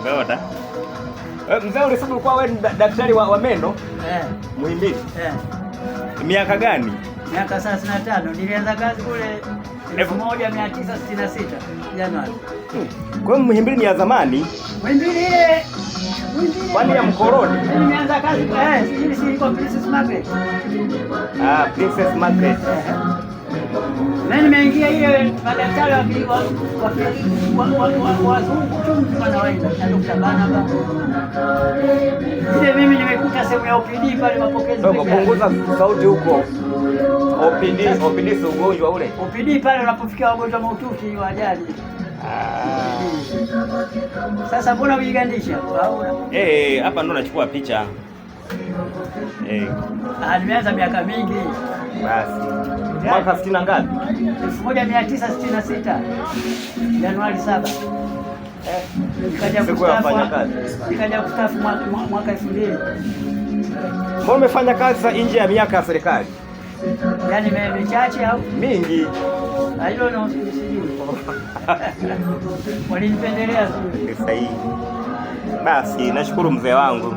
Umeona? Mzee ulisema ulikuwa wewe daktari wa meno? Muhimbili. Miaka gani? Miaka 35. Nilianza kazi kule 1966 Januari. Kwa hiyo Muhimbili ni ya zamani? Muhimbili ile. Kwani ya mkoroni? Nilianza kazi hili si kwa Princess Margaret. Princess Margaret. Mimi nimeingia ile madaktari wazungu tu wanawaenda na Dr. Banaba. Ile mimi nimekuta sehemu ya OPD pale mapokezi. Ndio kupunguza sauti huko. OPD si ugonjwa ule. OPD pale unapofikia wagonjwa mahututi wa ajali. Sasa mbona uigandisha? Hapa ndo nachukua picha. Nimeanza miaka mingi. Basi. Mwaka 60 ngapi? 1966. Januari 7. Nikaja kustaafu mwaka 2000. Mbona umefanya kazi za nje ya miaka ya serikali? Yaani michache au mingi? I don't know. Walinipendelea tu. Sahihi. Basi nashukuru mzee wangu.